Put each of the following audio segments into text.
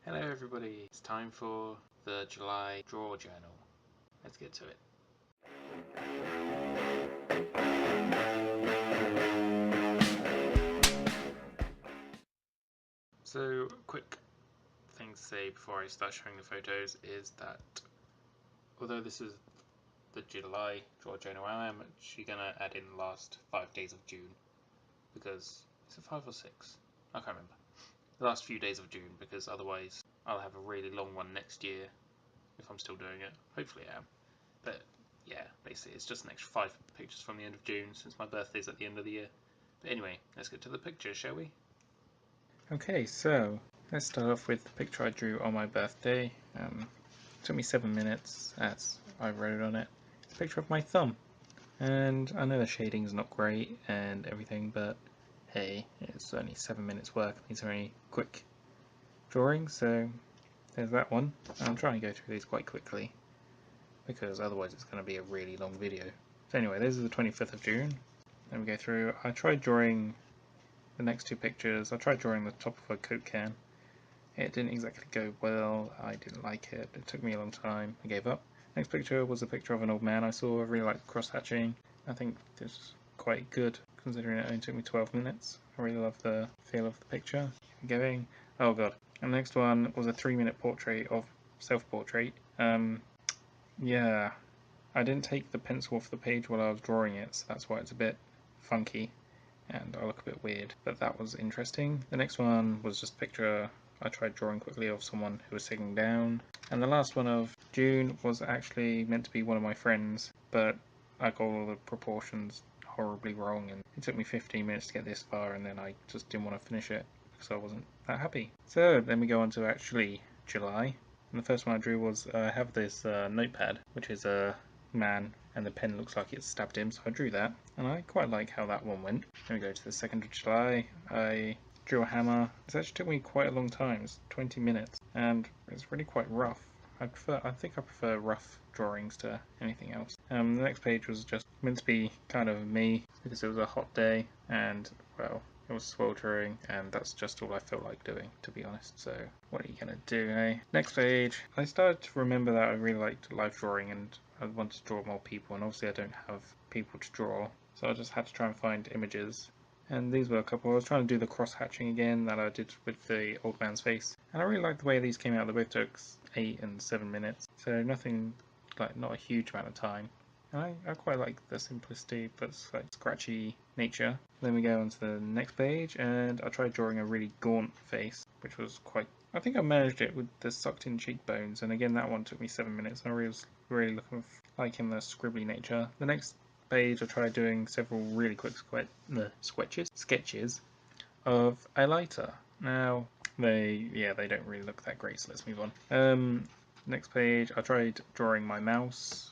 Hello everybody, it's time for the July Draw Journal. Let's get to it. So, quick thing to say before I start showing the photos is that although this is the July Draw Journal, I am actually going to add in the last 5 days of June because, is it 5 or 6? I can't remember. The last few days of June, because otherwise I'll have a really long one next year if I'm still doing it. Hopefully I am. But yeah, basically it's just an extra 5 pictures from the end of June since my birthday's at the end of the year. But anyway, let's get to the pictures, shall we? Okay, so let's start off with the picture I drew on my birthday. It took me 7 minutes, as I wrote on it. It's a picture of my thumb. And I know the shading's not great and everything, but hey, it's only 7 minutes work. These are only quick drawings, so there's that one. I'm trying to go through these quite quickly, because otherwise it's going to be a really long video. So anyway, this is the 25th of June. Let me go through. I tried drawing the next 2 pictures. I tried drawing the top of a Coke can. It didn't exactly go well. I didn't like it. It took me a long time. I gave up. Next picture was a picture of an old man I saw. I really liked cross-hatching. I think this is quite good considering it only took me 12 minutes. I really love the feel of the picture. Keep going. Oh god. And the next one was a 3-minute portrait of self-portrait. Yeah, I didn't take the pencil off the page while I was drawing it, so that's why it's a bit funky and I look a bit weird, but that was interesting. The next one was just a picture I tried drawing quickly of someone who was sitting down. And the last one of June was actually meant to be one of my friends, but I got all the proportions horribly wrong and it took me 15 minutes to get this far and then I just didn't want to finish it because I wasn't that happy. So then we go on to actually July. And the first one I drew was I have this notepad, which is a man and the pen looks like it stabbed him, so I drew that and I quite like how that one went. Then we go to the 2nd of July. I drew a hammer. This actually took me quite a long time. It's 20 minutes and it's really quite rough. I think I prefer rough drawings to anything else. The next page was just meant to be kind of me because it was a hot day and well, it was sweltering and that's just all I felt like doing, to be honest. So what are you gonna do, eh? Next page. I started to remember that I really liked live drawing and I wanted to draw more people, and obviously I don't have people to draw, so I just had to try and find images. And these were a couple. I was trying to do the cross-hatching again that I did with the old man's face, and I really liked the way these came out. They both took 8 and 7 minutes, so nothing, like not a huge amount of time. And I quite like the simplicity but like scratchy nature. Then we go on to the next page and I tried drawing a really gaunt face, which was quite, I think I managed it with the sucked in cheekbones, and again that one took me 7 minutes and I was really looking liking the scribbly nature. The next page I tried doing several really quick sketches of a lighter. Now they don't really look that great, so let's move on. Next page I tried drawing my mouse.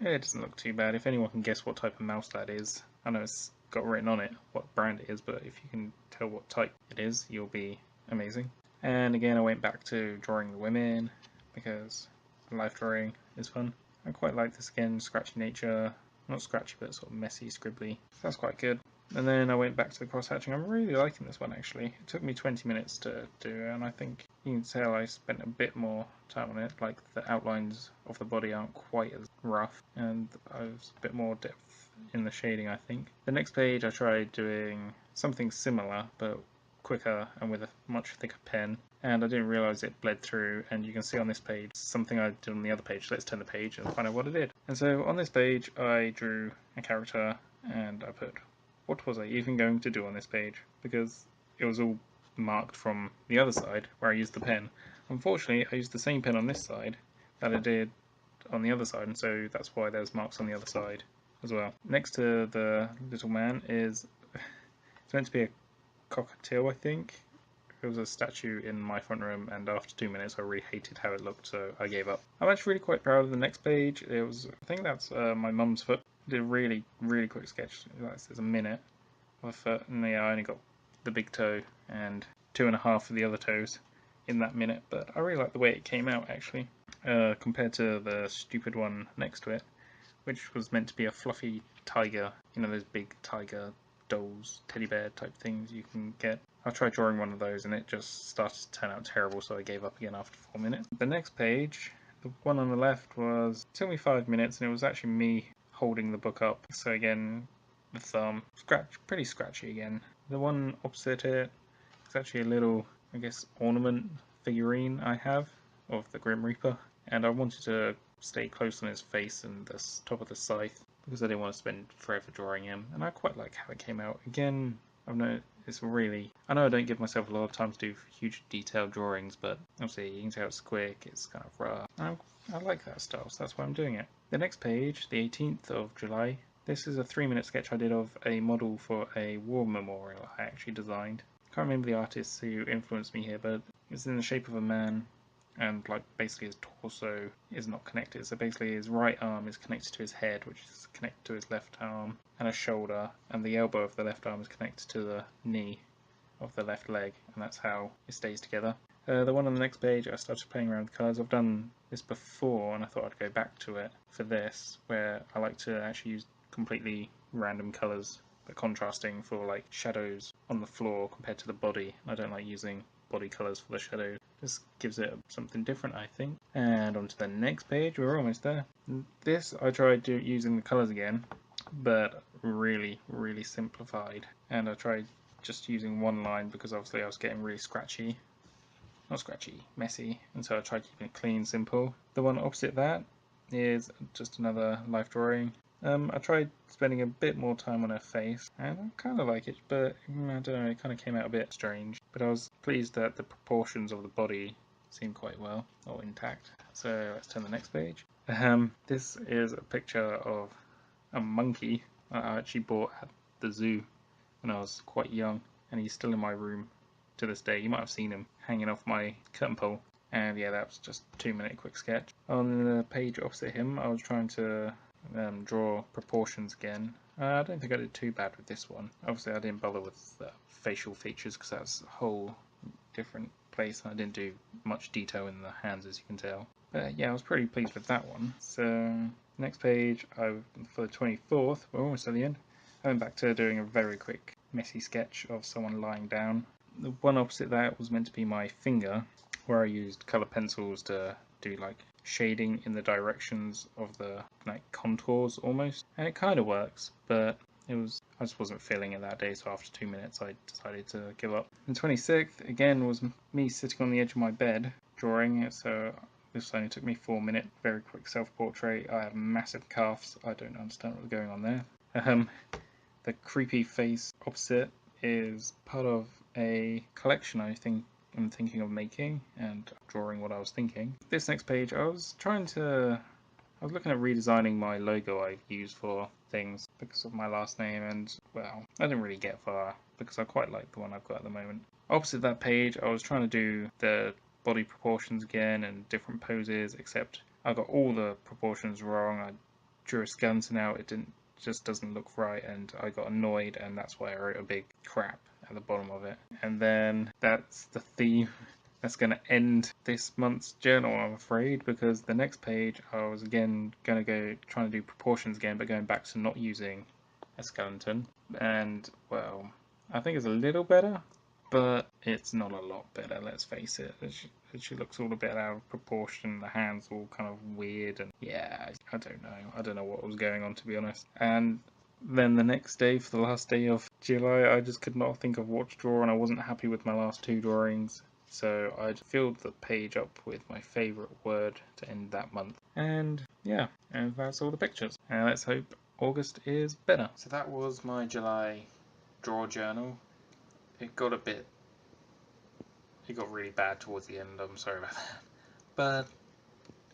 It doesn't look too bad. If anyone can guess what type of mouse that is, I know it's got written on it what brand it is, but if you can tell what type it is, you'll be amazing. And again, I went back to drawing the women because life drawing is fun. I quite like this again, scratchy nature. Not scratchy, but sort of messy, scribbly. So that's quite good. And then I went back to the cross-hatching. I'm really liking this one, actually. It took me 20 minutes to do, and I think you can tell I spent a bit more time on it. Like, the outlines of the body aren't quite as rough, and I was a bit more depth in the shading, I think. The next page I tried doing something similar, but quicker and with a much thicker pen, and I didn't realise it bled through, and you can see on this page something I did on the other page. Let's turn the page and find out what it did. And so on this page I drew a character and I put, what was I even going to do on this page? Because it was all marked from the other side where I used the pen. Unfortunately I used the same pen on this side that I did on the other side, and so that's why there's marks on the other side as well. Next to the little man is, it's meant to be a cockatiel, I think. It was a statue in my front room, and after 2 minutes I really hated how it looked, so I gave up. I'm actually really quite proud of the next page. It was, I think that's my mum's foot. I did a really, really quick sketch. There's a minute of a foot, and yeah, I only got the big toe and 2.5 of the other toes in that minute, but I really like the way it came out, actually, compared to the stupid one next to it, which was meant to be a fluffy tiger, you know, those big tiger dolls, teddy bear type things you can get. I tried drawing one of those and it just started to turn out terrible, so I gave up again after 4 minutes. The next page, the one on the left, took me 5 minutes, and it was actually me holding the book up. So again, the thumb, pretty scratchy again. The one opposite it, it's actually a little, I guess, ornament figurine I have of the Grim Reaper, and I wanted to stay close on his face and the top of the scythe because I didn't want to spend forever drawing him, and I quite like how it came out. Again, I know I don't give myself a lot of time to do huge detailed drawings, but obviously you can tell it's quick, it's kind of rough. I like that style, so that's why I'm doing it. The next page, the 18th of July, this is a 3-minute sketch I did of a model for a war memorial I actually designed. Can't remember the artist who influenced me here, but it's in the shape of a man, and like basically his torso is not connected. So basically his right arm is connected to his head, which is connected to his left arm and a shoulder, and the elbow of the left arm is connected to the knee of the left leg, and that's how it stays together. The one on the next page, I started playing around with colours. I've done this before, and I thought I'd go back to it for this, where I like to actually use completely random colours but contrasting for like shadows on the floor compared to the body. I don't like using body colours for the shadows. Just gives it something different, I think. And on to the next page, we're almost there. This I tried using the colours again, but really simplified. And I tried just using one line because obviously I was getting really messy, and so I tried keeping it clean, simple. The one opposite that is just another life drawing. I tried spending a bit more time on her face, and I kind of like it, but I don't know, it kind of came out a bit strange. But I was pleased that the proportions of the body seemed quite well, or intact. So let's turn to the next page. This is a picture of a monkey I actually bought at the zoo when I was quite young, and he's still in my room to this day. You might have seen him hanging off my curtain pole. And yeah, that was just a 2-minute quick sketch. On the page opposite him, I was trying to draw proportions again. I don't think I did too bad with this one. Obviously I didn't bother with facial features because that's a whole different place, and I didn't do much detail in the hands, as you can tell. But yeah, I was pretty pleased with that one. So next page, for the 24th, we're almost at the end, I went back to doing a very quick messy sketch of someone lying down. The one opposite that was meant to be my finger, where I used colour pencils to do like shading in the directions of the like contours almost, and it kind of works, but I just wasn't feeling it that day, so after 2 minutes I decided to give up. The 26th again was me sitting on the edge of my bed drawing it, so this only took me 4 minutes. Very quick self-portrait. I have massive calves. I don't understand what's going on there. The creepy face opposite is part of a collection I'm thinking of making, and drawing what I was thinking. This next page, I was looking at redesigning my logo I use for things because of my last name, and well, I didn't really get far because I quite like the one I've got at the moment. Opposite that page, I was trying to do the body proportions again and different poses, except I got all the proportions wrong. I drew a skeleton out, just doesn't look right, and I got annoyed, and that's why I wrote a big crap at the bottom of it. And then that's the theme that's going to end this month's journal, I'm afraid, because the next page I was again going to trying to do proportions again, but going back to not using a skeleton. And well, I think it's a little better, but it's not a lot better, let's face it. She looks all a bit out of proportion, the hands all kind of weird, and yeah, I don't know what was going on, to be honest. And then the next day, for the last day of July, I just could not think of what to draw, and I wasn't happy with my last 2 drawings. So I filled the page up with my favourite word to end that month. And yeah, and that's all the pictures. And let's hope August is better. So that was my July draw journal. It got really bad towards the end, I'm sorry about that. But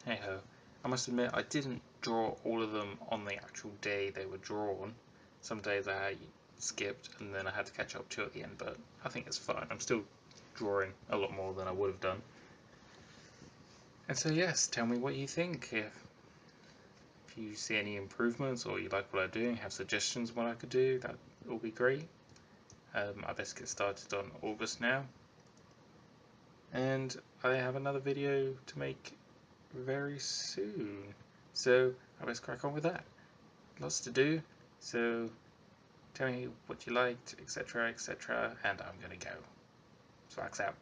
hey ho. I must admit, I didn't draw all of them on the actual day they were drawn. Some days I skipped and then I had to catch up to at the end, but I think it's fine. I'm still drawing a lot more than I would have done. And so yes, tell me what you think. If you see any improvements, or you like what I'm doing, have suggestions what I could do, that will be great. I best get started on August now. And I have another video to make very soon, so I best crack on with that. Lots to do, so tell me what you liked, etc, etc, and I'm gonna go. Swax out.